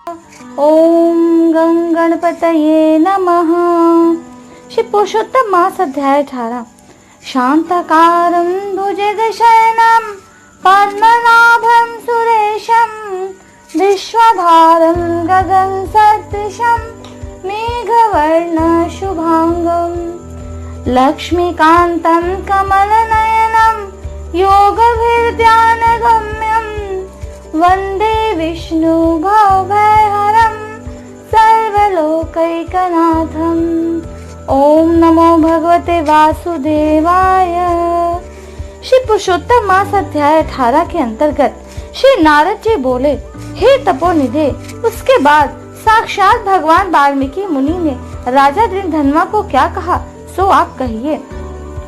ओम गं गणपतये नमः। श्री पुरुषोत्तम मास अध्याय 18। शांताकारं भुजगशयनं पद्मनाभं सुरेशं विश्वधारं गगनसदृशं मेघवर्णं शुभांगं लक्ष्मीकान्तं कमलनयनं योगभिर्ध्यानगम्यं वन्दे विष्णु भवभयहरं सर्वलोकैकनाथम्। ओम नमो भगवते वासुदेवाय। श्री पुरुषोत्तम मास अध्याय 18 के अंतर्गत श्री नारद जी बोले, हे तपोनिधे। उसके बाद साक्षात भगवान वाल्मीकि मुनि ने राजा दृढ़धनवा को क्या कहा सो आप कहिए।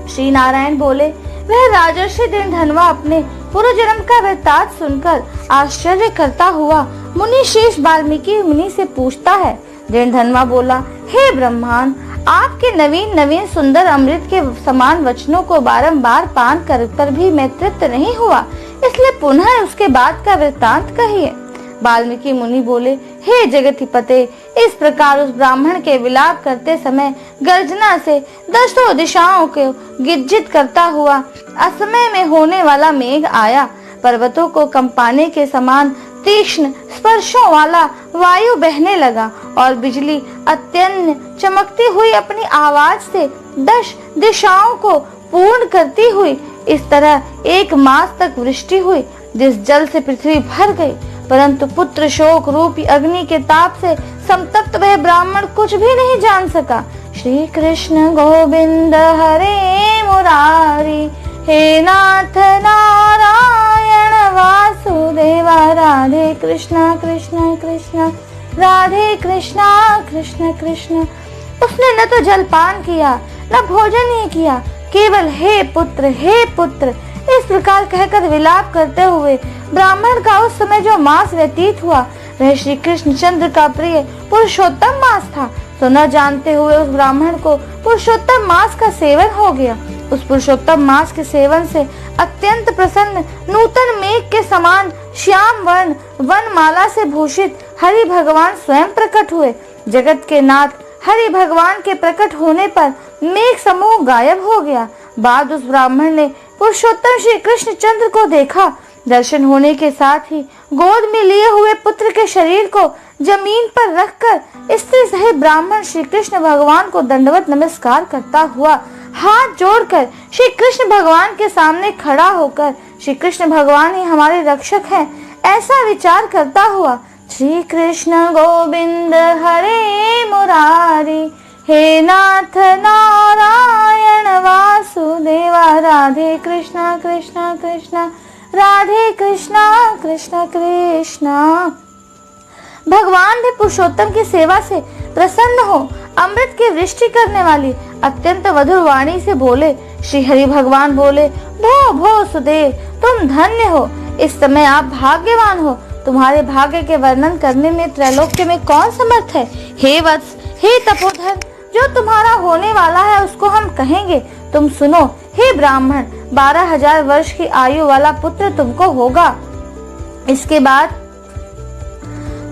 श्री नारायण बोले, वह राजर्षि दृढ़धनवा अपने पूर्व जन्म का वृत्तांत सुनकर आश्चर्य करता हुआ मुनि श्रेष्ठ वाल्मीकि मुनि से पूछता है। दृढ़धनवा बोला, हे ब्रह्मांड, आपके नवीन नवीन सुंदर अमृत के समान वचनों को बारंबार पान कर भी मैं तृप्त नहीं हुआ, इसलिए पुनः उसके बाद का वृत्तांत कहिए। वाल्मीकि मुनि बोले, हे जगतीपते, इस प्रकार उस ब्राह्मण के विलाप करते समय गर्जना से दसों दिशाओं को गिज्जित करता हुआ असमय में होने वाला मेघ आया। पर्वतों को कंपाने के समान तीक्ष्ण स्पर्शों वाला वायु बहने लगा और बिजली अत्यंत चमकती हुई अपनी आवाज से 10 दिशाओं को पूर्ण करती हुई इस तरह 1 मास तक वृष्टि हुई, जिस जल से पृथ्वी भर गई। परंतु पुत्र शोक रूपी अग्नि के ताप से संतप्त वह ब्राह्मण कुछ भी नहीं जान सका। श्री कृष्ण गोविंद हरे मुरारी, हे नाथ नारायण वासुदेवा, राधे कृष्णा कृष्ण कृष्ण राधे कृष्णा कृष्ण कृष्ण। उसने न तो जलपान किया न भोजन ही किया, केवल हे पुत्र इस प्रकार कहकर विलाप करते हुए ब्राह्मण का उस समय जो मास व्यतीत हुआ वह श्री कृष्ण चंद्र का प्रिय पुरुषोत्तम मास था। तो न जानते हुए उस ब्राह्मण को पुरुषोत्तम मास का सेवन हो गया। उस पुरुषोत्तम मास के सेवन से अत्यंत प्रसन्न नूतन मेघ के समान श्याम वर्ण वनमाला से भूषित हरि भगवान स्वयं प्रकट हुए। जगत के नाथ हरि भगवान के प्रकट होने पर मेघ समूह गायब हो गया। बाद उस ब्राह्मण ने पुरुषोत्तम श्री कृष्ण चंद्र को देखा। दर्शन होने के साथ ही गोद में लिए हुए पुत्र के शरीर को जमीन पर रखकर स्त्री सहित ब्राह्मण श्री कृष्ण भगवान को दंडवत नमस्कार करता हुआ हाथ जोड़कर श्री कृष्ण भगवान के सामने खड़ा होकर श्री कृष्ण भगवान ही हमारे रक्षक हैं ऐसा विचार करता हुआ श्री कृष्ण गोविंद हरे मुरारी, हे नाथ नारायण वासुदेवा, राधे कृष्णा कृष्ण कृष्ण राधे कृष्णा कृष्ण कृष्णा। भगवान भी पुरुषोत्तम की सेवा से प्रसन्न हो अमृत की वृष्टि करने वाली अत्यंत मधुर वाणी से बोले। श्री हरि भगवान बोले, भो भो सुदेव, तुम धन्य हो। इस समय आप भाग्यवान हो। तुम्हारे भाग्य के वर्णन करने में त्रैलोक्य में कौन समर्थ है। हे वत्स, हे तपोधन, जो तुम्हारा होने वाला है उसको हम कहेंगे, तुम सुनो। हे ब्राह्मण, 12,000 वर्ष की आयु वाला पुत्र तुमको होगा। इसके बाद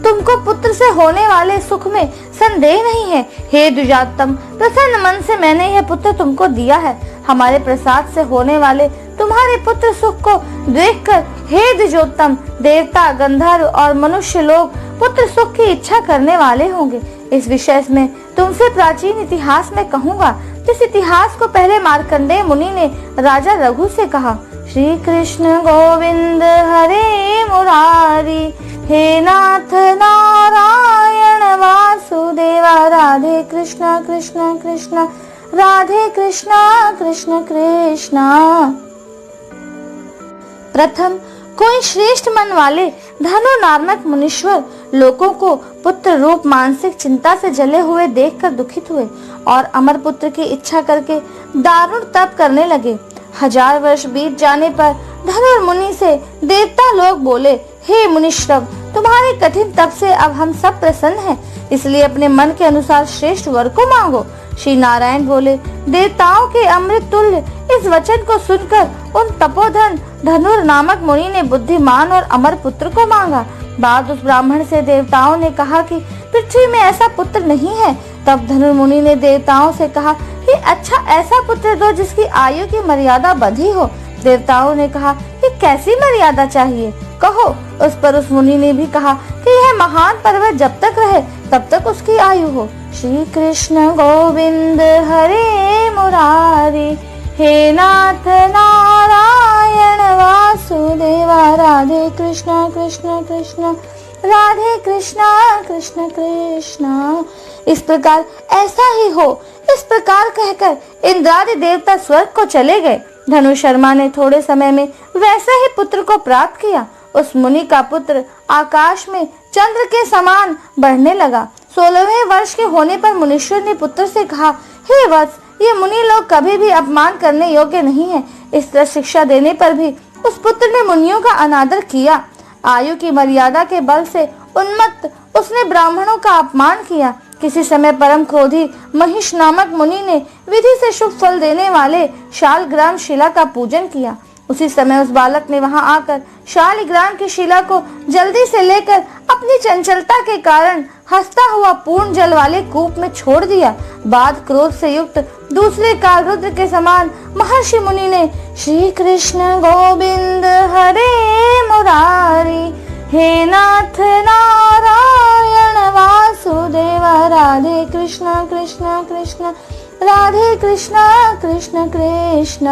तुमको पुत्र से होने वाले सुख में संदेह नहीं है। हे द्विजातम, प्रसन्न मन से मैंने यह पुत्र तुमको दिया है। हमारे प्रसाद से होने वाले तुम्हारे पुत्र सुख को देखकर हे द्विजोत्तम, देवता, गंधर्व और मनुष्य लोग पुत्र सुख की इच्छा करने वाले होंगे। इस विषय में तुमसे प्राचीन इतिहास में कहूँगा, जिस इतिहास को पहले मार्कंडेय मुनि ने राजा रघु से कहा। श्री कृष्ण गोविंद हरे मुरारी, हे नाथ नारायण वासुदेवा, राधे कृष्णा कृष्ण कृष्ण राधे कृष्णा कृष्ण कृष्णा। प्रथम कोई श्रेष्ठ मन वाले धनु नामक मुनीश्वर लोगों को पुत्र रूप मानसिक चिंता से जले हुए देखकर दुखित हुए और अमर पुत्र की इच्छा करके दारुण तप करने लगे। 1000 वर्ष बीत जाने पर धनुर मुनि से देवता लोग बोले, हे मुनीश्वर, तुम्हारे कठिन तप से अब हम सब प्रसन्न हैं, इसलिए अपने मन के अनुसार श्रेष्ठ वर को मांगो। श्री नारायण बोले, देवताओं के अमृत तुल्य इस वचन को सुनकर उन तपोधन धनुर नामक मुनि ने बुद्धिमान और अमर पुत्र को मांगा। बाद उस ब्राह्मण से देवताओं ने कहा कि पृथ्वी में ऐसा पुत्र नहीं है। तब धनुर्मुनि ने देवताओं से कहा कि अच्छा ऐसा पुत्र दो जिसकी आयु की मर्यादा बंधी हो। देवताओं ने कहा कि कैसी मर्यादा चाहिए, कहो। उस पर उस मुनि ने भी कहा कि यह महान पर्वत जब तक रहे तब तक उसकी आयु हो। श्री कृष्ण गोविंद हरे मुरारी, हे नाथ नारायण वासुदेवा, राधे कृष्ण कृष्ण कृष्ण राधे कृष्ण कृष्ण कृष्ण। इस प्रकार ऐसा ही हो, इस प्रकार कहकर इंद्रादि देवता स्वर्ग को चले गए। धनु शर्मा ने थोड़े समय में वैसा ही पुत्र को प्राप्त किया। उस मुनि का पुत्र आकाश में चंद्र के समान बढ़ने लगा। 16वें वर्ष के होने पर मुनीश्वर ने पुत्र से कहा, हे वत्स, ये मुनि लोग कभी भी अपमान करने योग्य नहीं है। इस तरह शिक्षा देने पर भी उस पुत्र ने मुनियों का अनादर किया। आयु की मर्यादा के बल से उन्मत्त उसने ब्राह्मणों का अपमान किया। किसी समय परम क्रोधी महिष नामक मुनि ने विधि से शुभ फल देने वाले शालग्राम शिला का पूजन किया। उसी समय उस बालक ने वहां आकर शालिग्राम की शिला को जल्दी से लेकर अपनी चंचलता के कारण हंसता हुआ पूर्ण जल वाले कूप में छोड़ दिया। बाद क्रोध से युक्त दूसरे काल रुद्र के समान महर्षि मुनि ने श्री कृष्ण गोविंद हरे मुरारी, हे नाथ नारायण वासुदेवा, राधे कृष्ण कृष्ण कृष्ण राधे कृष्ण कृष्ण कृष्ण।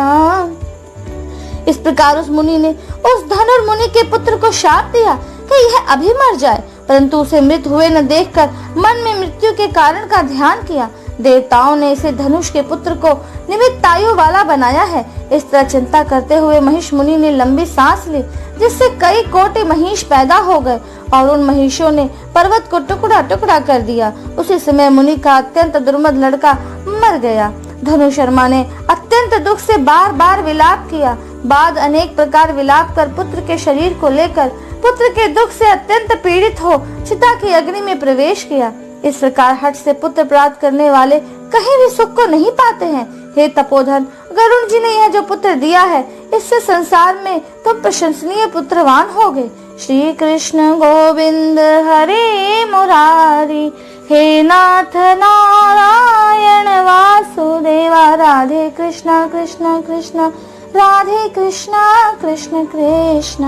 इस प्रकार उस मुनि ने उस धनुर्मुनि के पुत्र को शाप दिया कि यह अभी मर जाए, परंतु उसे मृत हुए न देखकर मन में मृत्यु के कारण का ध्यान किया। देवताओं ने इसे धनुष के पुत्र को निमित्त आयु वाला बनाया है। इस तरह चिंता करते हुए महिष मुनि ने लंबी सांस ली, जिससे कई कोटि महिष पैदा हो गए और उन महिषों ने पर्वत को टुकड़ा टुकड़ा कर दिया। उसी समय मुनि का अत्यंत दुर्मद लड़का मर गया। धनु शर्मा ने अत्यंत दुख से बार बार विलाप किया। बाद अनेक प्रकार विलाप कर पुत्र के शरीर को लेकर पुत्र के दुख से अत्यंत पीड़ित हो चिता की अग्नि में प्रवेश किया। इस प्रकार हठ से पुत्र प्राप्त करने वाले कहीं भी सुख को नहीं पाते हैं। हे तपोधन, गरुड़ जी ने यह जो पुत्र दिया है, इससे संसार में तुम प्रशंसनीय पुत्रवान होगे। श्री कृष्ण गोविंद हरे मुरारी, हे नाथ नारायण वासुदेवा, राधे कृष्ण कृष्ण कृष्ण राधे कृष्ण कृष्ण कृष्ण।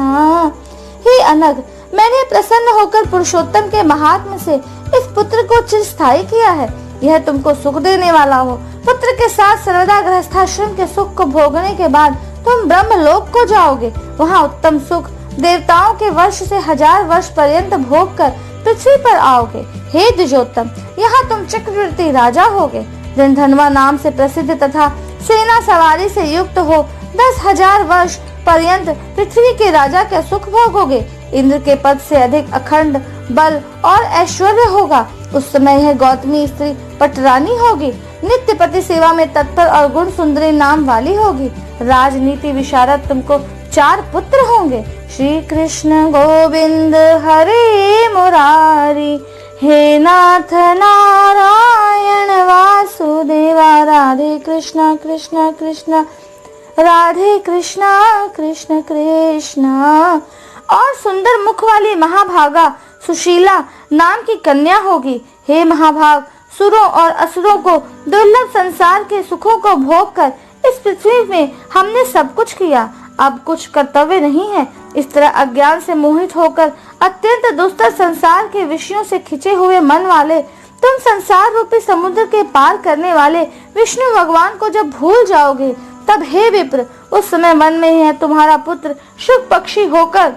हे अनग, मैंने प्रसन्न होकर पुरुषोत्तम के महात्म्य से इस पुत्र को चिरस्थायी किया है। यह तुमको सुख देने वाला हो। पुत्र के साथ सर्वदा गृहस्थाश्रम के सुख को भोगने के बाद तुम ब्रह्मलोक को जाओगे। वहाँ उत्तम सुख देवताओं के वर्ष से 1000 वर्ष पर्यंत भोग कर पृथ्वी पर आओगे। हे द्विजोत्तम, यहाँ तुम चक्रवर्ती राजा होगे। धनधनवा नाम से प्रसिद्ध तथा सेना सवारी से युक्त हो 10,000 वर्ष पर्यंत पृथ्वी के राजा के सुख भोगोगे। इंद्र के पद से अधिक अखंड बल और ऐश्वर्य होगा। उस समय यह गौतमी स्त्री पटरानी होगी। नित्य पति सेवा में तत्पर और गुण सुंदरी नाम वाली होगी। राजनीति विशारद तुमको 4 पुत्र होंगे। श्री कृष्ण गोविंद हरे मुरारी, हे नाथ नारायण वासुदेवा, राधे कृष्ण कृष्ण कृष्ण राधे कृष्ण कृष्ण कृष्ण। और सुंदर मुख वाली महाभागा सुशीला नाम की कन्या होगी। हे महाभाग, सुरों और असुरों को दुर्लभ संसार के सुखों को भोग कर इस पृथ्वी में हमने सब कुछ किया, अब कुछ कर्तव्य नहीं है। इस तरह अज्ञान से मोहित होकर अत्यंत दुस्तर संसार के विषयों से खिंचे हुए मन वाले तुम संसार रूपी समुद्र के पार करने वाले विष्णु भगवान को जब भूल जाओगे, तब हे विप्र, उस समय मन में है तुम्हारा पुत्र शुक पक्षी होकर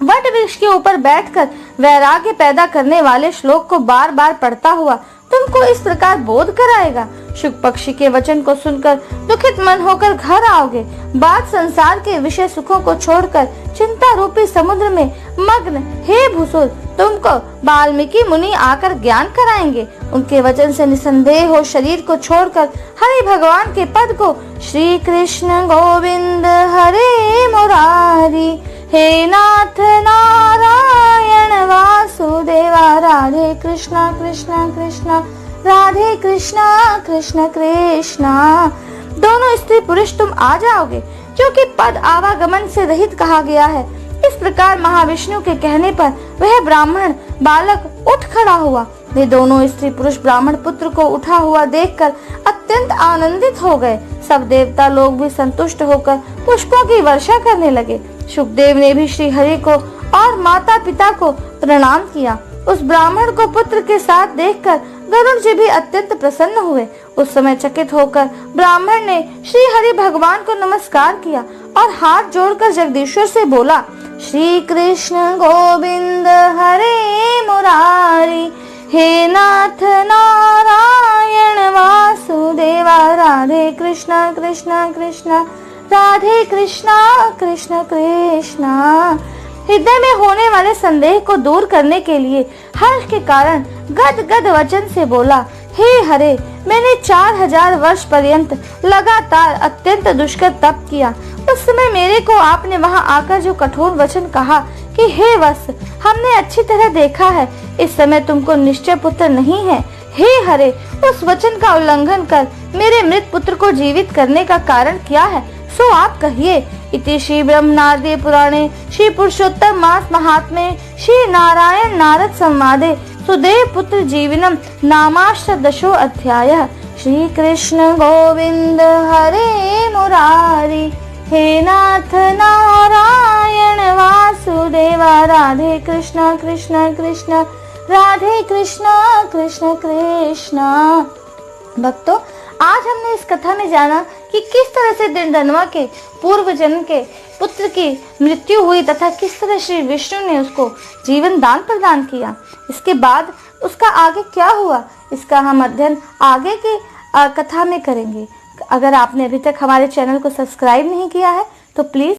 वट वृक्ष के ऊपर बैठकर वैराग्य पैदा करने वाले श्लोक को बार बार पढ़ता हुआ तुमको इस प्रकार बोध कराएगा। शुक पक्षी के वचन को सुनकर दुखित मन होकर घर आओगे। बाद संसार के विषय सुखों को छोड़कर चिंता रूपी समुद्र में मग्न हे भूसुर तुमको वाल्मीकि मुनि आकर ज्ञान कराएंगे। उनके वचन से निसंदेह हो शरीर को छोड़कर हरि भगवान के पद को श्री कृष्ण गोविंद हरे मुरारी, हे नाथ नारायण वासुदेवा, राधे कृष्ण कृष्ण कृष्ण राधे कृष्ण कृष्ण कृष्ण। दोनों स्त्री पुरुष तुम आ जाओगे, क्योंकि पद आवागमन से रहित कहा गया है। इस प्रकार महाविष्णु के कहने पर वह ब्राह्मण बालक उठ खड़ा हुआ। वे दोनों स्त्री पुरुष ब्राह्मण पुत्र को उठा हुआ देखकर अत्यंत आनंदित हो गए। सब देवता लोग भी संतुष्ट होकर पुष्पों की वर्षा करने लगे। शुकदेव ने भी श्री हरि को और माता पिता को प्रणाम किया। उस ब्राह्मण को पुत्र के साथ देखकर गरुड़ जी भी अत्यंत प्रसन्न हुए। उस समय चकित होकर ब्राह्मण ने श्री हरि भगवान को नमस्कार किया और हाथ जोड़कर जगदीश्वर से बोला, श्री कृष्ण गोविंद हरे मुरारी, हे नाथ नारायण वासुदेवा, राधे कृष्ण कृष्ण कृष्ण राधे कृष्ण कृष्ण कृष्ण। हृदय में होने वाले संदेह को दूर करने के लिए हर्ष के कारण गद गद वचन से बोला, हे हरे, मैंने 4000 वर्ष पर्यंत लगातार अत्यंत दुष्कर तप किया। उस समय मेरे को आपने वहां आकर जो कठोर वचन कहा कि हे वत्स, हमने अच्छी तरह देखा है, इस समय तुमको निश्चय पुत्र नहीं है। हे हरे, उस वचन का उल्लंघन कर मेरे मृत पुत्र को जीवित करने का कारण क्या है, सो आप कहिए। इति श्री ब्रह्मनारदीय पुराणे श्री पुरुषोत्तम मास महात्म्ये श्री नारायण नारद संवादे सुदेव पुत्र जीवनम नामाष्टदशो अध्यायः। श्री कृष्ण गोविंद हरे मुरारी, हे नाथ नारायण वासुदेवा, राधे कृष्ण कृष्ण कृष्ण राधे कृष्ण कृष्ण कृष्ण। भक्तों, आज हमने इस कथा में जाना कि किस तरह से दिनधनवा के पूर्व जन्म के पुत्र की मृत्यु हुई तथा किस तरह श्री विष्णु ने उसको जीवन दान प्रदान किया। इसके बाद उसका आगे क्या हुआ, इसका हम अध्ययन आगे की कथा में करेंगे। अगर आपने अभी तक हमारे चैनल को सब्सक्राइब नहीं किया है तो प्लीज़